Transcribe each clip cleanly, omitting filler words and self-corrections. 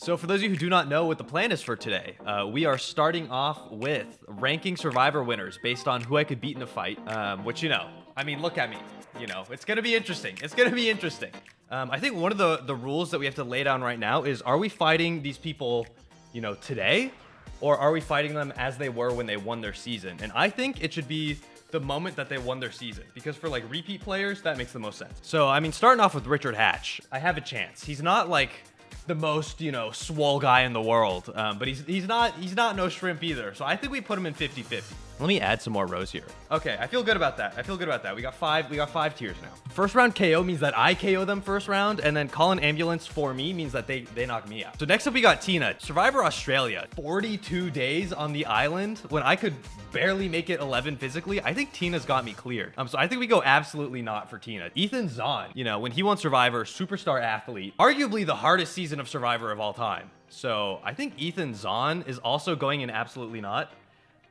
So for those of you who do not know what the plan is for today, we are starting off with ranking Survivor winners based on who I could beat in a fight, which, you know, I mean, look at me, you know, it's going to be interesting. It's going to be interesting. I think one of the rules that we have to lay down right now is, are we fighting these people, you know, today, or are we fighting them as they were when they won their season? And I think it should be the moment that they won their season, because for like repeat players, that makes the most sense. So, I mean, starting off with Richard Hatch, I have a chance. He's not like the most, you know, swole guy in the world, but he's not no shrimp either. So I think we put him in 50-50. Let me add some more rows here. Okay, I feel good about that. We got five tiers now. First round KO means that I KO them first round, and then call an ambulance for me means that they knock me out. So next up we got Tina. Survivor Australia. 42 days on the island when I could barely make it 11 physically. I think Tina's got me cleared. So I think we go absolutely not for Tina. Ethan Zahn, you know, when he won Survivor, superstar athlete, arguably the hardest season of Survivor of all time. So I think Ethan Zahn is also going in absolutely not.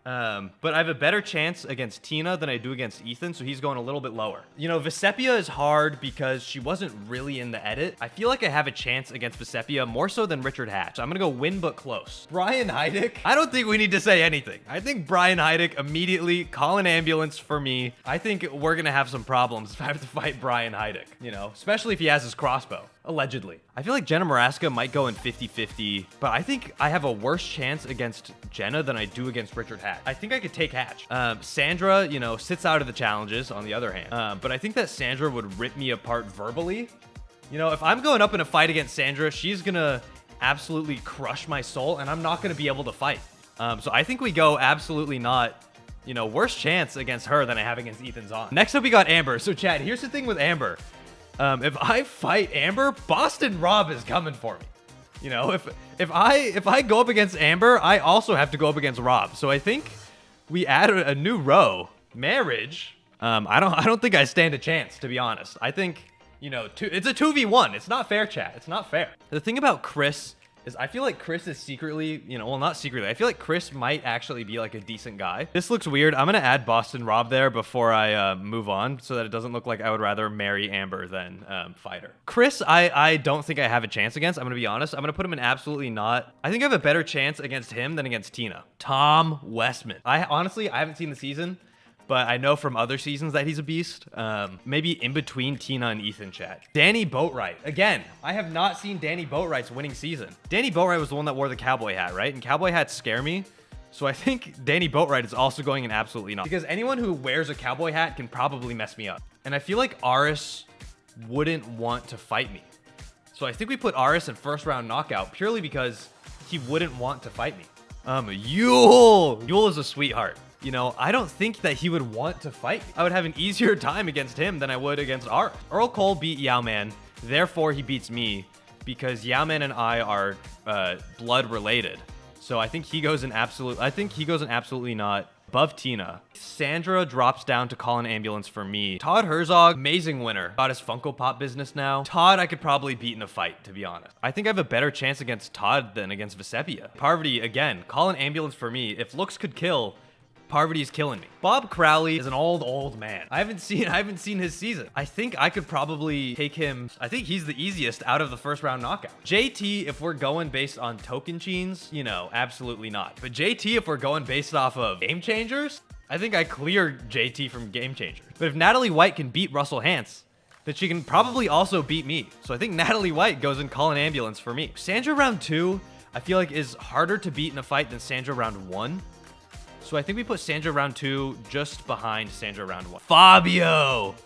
But I have a better chance against Tina than I do against Ethan, so he's going a little bit lower. You know, Vecepia is hard because she wasn't really in the edit. I feel like I have a chance against Vecepia more so than Richard Hatch. So I'm gonna go win but close. Brian Heidick, I don't think we need to say anything. I think Brian Heidick immediately call an ambulance for me. I think we're gonna have some problems if I have to fight Brian Heidick, you know, especially if he has his crossbow. Allegedly. I feel like Jenna Maraska might go in 50-50, but I think I have a worse chance against Jenna than I do against Richard Hatch. I think I could take Hatch. Sandra, you know, sits out of the challenges on the other hand, but I think that Sandra would rip me apart verbally. You know, if I'm going up in a fight against Sandra, she's gonna absolutely crush my soul, and I'm not gonna be able to fight. So I think we go absolutely not. You know, worse chance against her than I have against Ethan Zahn. Next up, we got Amber. So Chad, here's the thing with Amber. If I fight Amber, Boston Rob is coming for me. You know, if I go up against Amber, I also have to go up against Rob. So I think we add a new row. Marriage. I don't think I stand a chance, to be honest. I think, you know, it's a 2v1. It's not fair, chat. It's not fair. The thing about Chris is I feel like Chris is secretly, you know, well, not secretly. I feel like Chris might actually be like a decent guy. This looks weird. I'm going to add Boston Rob there before I move on so that it doesn't look like I would rather marry Amber than fight her. Chris, I don't think I have a chance against. I'm going to be honest. I'm going to put him in absolutely not. I think I have a better chance against him than against Tina. Tom Westman. I haven't seen the season, but I know from other seasons that he's a beast. Maybe in between Tina and Ethan, chat. Danny Boatwright. Again, I have not seen Danny Boatwright's winning season. Danny Boatwright was the one that wore the cowboy hat, right? And cowboy hats scare me. So I think Danny Boatwright is also going in absolutely not. Because anyone who wears a cowboy hat can probably mess me up. And I feel like Aris wouldn't want to fight me. So I think we put Aris in first round knockout purely because he wouldn't want to fight me. Yule. Yule is a sweetheart. You know, I don't think that he would want to fight me. I would have an easier time against him than I would against Aris. Earl Cole beat Yao-Man, therefore he beats me because Yao-Man and I are blood related. So I think he goes in absolutely not. Above Tina. Sandra drops down to call an ambulance for me. Todd Herzog, amazing winner. Got his Funko Pop business now. Todd, I could probably beat in a fight, to be honest. I think I have a better chance against Todd than against Vecepia. Parvati, again, call an ambulance for me. If looks could kill, Parvati's killing me. Bob Crowley is an old man. I haven't seen his season. I think I could probably take him. I think he's the easiest out of the first round knockout. JT, if we're going based on token chains, you know, absolutely not. But JT, if we're going based off of game changers, I think I clear JT from game changers. But if Natalie White can beat Russell Hantz, then she can probably also beat me. So I think Natalie White goes and call an ambulance for me. Sandra round 2, I feel like is harder to beat in a fight than Sandra round 1. So I think we put Sandra round 2 just behind Sandra round 1. Fabio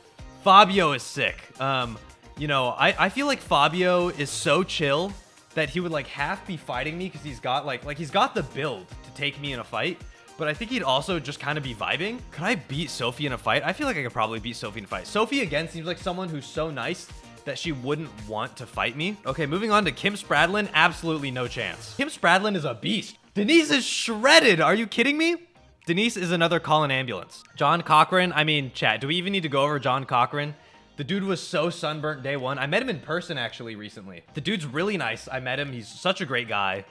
is sick. You know, I feel like Fabio is so chill that he would like half be fighting me because he's got like he's got the build to take me in a fight. But I think he'd also just kind of be vibing. Could I beat Sophie in a fight? I feel like I could probably beat Sophie in a fight. Sophie, again, seems like someone who's so nice that she wouldn't want to fight me. Okay, moving on to Kim Spradlin. Absolutely no chance. Kim Spradlin is a beast. Denise is shredded. Are you kidding me? Denise is another call an ambulance. John Cochran. I mean, chat, do we even need to go over John Cochran? The dude was so sunburnt day one. I met him in person actually recently. The dude's really nice. I met him. He's such a great guy.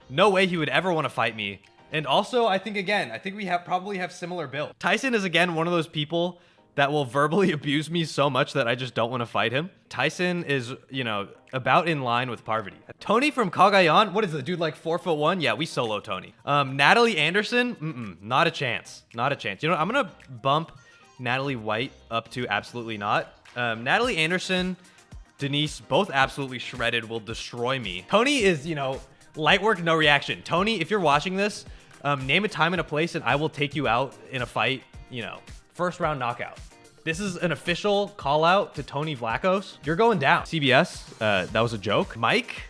No way he would ever want to fight me. And also, I think we probably have similar build. Tyson is, again, one of those people that will verbally abuse me so much that I just don't want to fight him. Tyson is, you know, about in line with Parvati. Tony from Cagayan, what is the dude, like 4'1"? Yeah, we solo Tony. Natalie Anderson, not a chance. Not a chance. You know, I'm gonna bump Natalie White up to absolutely not. Natalie Anderson, Denise, both absolutely shredded, will destroy me. Tony is, you know, light work, no reaction. Tony, if you're watching this, name a time and a place and I will take you out in a fight, you know, first round knockout. This is an official call out to Tony Vlachos. You're going down. CBS, that was a joke. Mike,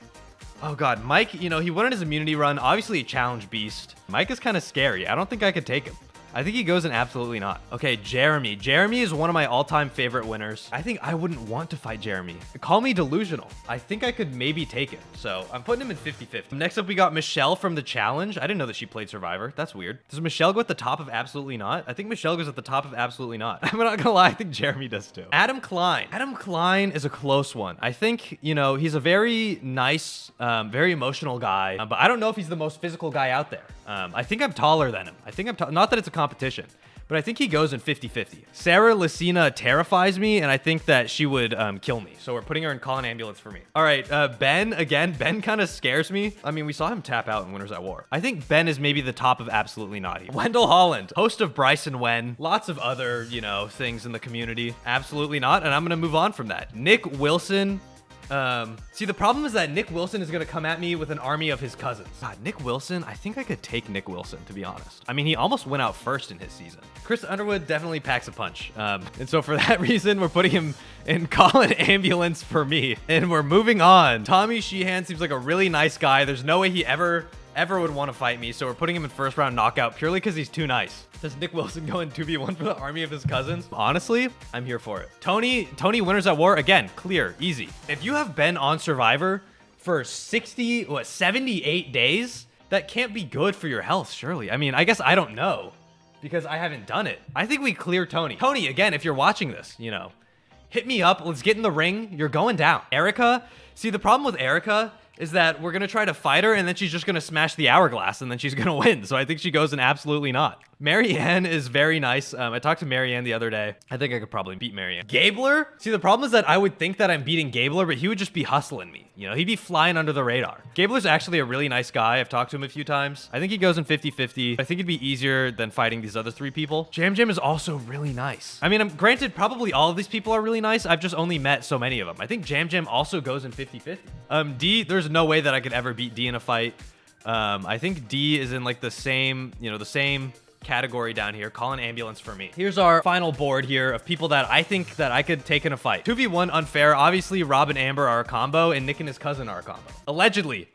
oh God, Mike, you know, he won in his immunity run, obviously a challenge beast. Mike is kind of scary. I don't think I could take him. I think he goes in absolutely not. Okay, Jeremy. Jeremy is one of my all-time favorite winners. I think I wouldn't want to fight Jeremy. Call me delusional. I think I could maybe take him. So I'm putting him in 50-50. Next up, we got Michelle from The Challenge. I didn't know that she played Survivor. That's weird. Does Michelle go at the top of absolutely not? I think Michelle goes at the top of absolutely not. I'm not gonna lie, I think Jeremy does too. Adam Klein. Adam Klein is a close one. I think, you know, he's a very nice, very emotional guy, but I don't know if he's the most physical guy out there. I think I'm taller than him. I think I'm not that it's a competition, but I think he goes in 50-50. Sarah Lucina terrifies me, and I think that she would kill me. So we're putting her in call an ambulance for me. All right, Ben, again, Ben kind of scares me. I mean, we saw him tap out in Winners at War. I think Ben is maybe the top of absolutely naughty. Wendell Holland, host of Bryson Wen, lots of other, you know, things in the community. Absolutely not, and I'm gonna move on from that. Nick Wilson. See, the problem is that Nick Wilson is going to come at me with an army of his cousins. God, Nick Wilson, I think I could take Nick Wilson, to be honest. I mean, he almost went out first in his season. Chris Underwood definitely packs a punch. And so for that reason, we're putting him in call an ambulance for me. And we're moving on. Tommy Sheehan seems like a really nice guy. There's no way he ever would want to fight me. So we're putting him in first round knockout purely because he's too nice. Does Nick Wilson go in 2v1 for the army of his cousins? Honestly, I'm here for it. Tony Winners at War, again, clear, easy. If you have been on Survivor for 78 days, that can't be good for your health, surely. I mean, I guess I don't know because I haven't done it. I think we clear Tony. Tony, again, if you're watching this, you know, hit me up. Let's get in the ring. You're going down. Erica, see, the problem with Erica is that we're going to try to fight her and then she's just going to smash the hourglass and then she's going to win. So I think she goes in absolutely not. Marianne is very nice. I talked to Marianne the other day. I think I could probably beat Marianne. Gabler? See, the problem is that I would think that I'm beating Gabler, but he would just be hustling me. You know, he'd be flying under the radar. Gabler's actually a really nice guy. I've talked to him a few times. I think he goes in 50-50. I think it'd be easier than fighting these other three people. Jam Jam is also really nice. I mean, granted, probably all of these people are really nice. I've just only met so many of them. I think Jam Jam also goes in 50-50. D, there's no way that I could ever beat D in a fight. I think D is in like the same, you know, the same category down here. Call an ambulance for me. Here's our final board here of people that I think that I could take in a fight. 2v1 unfair. Obviously, Rob and Amber are a combo, and Nick and his cousin are a combo. Allegedly.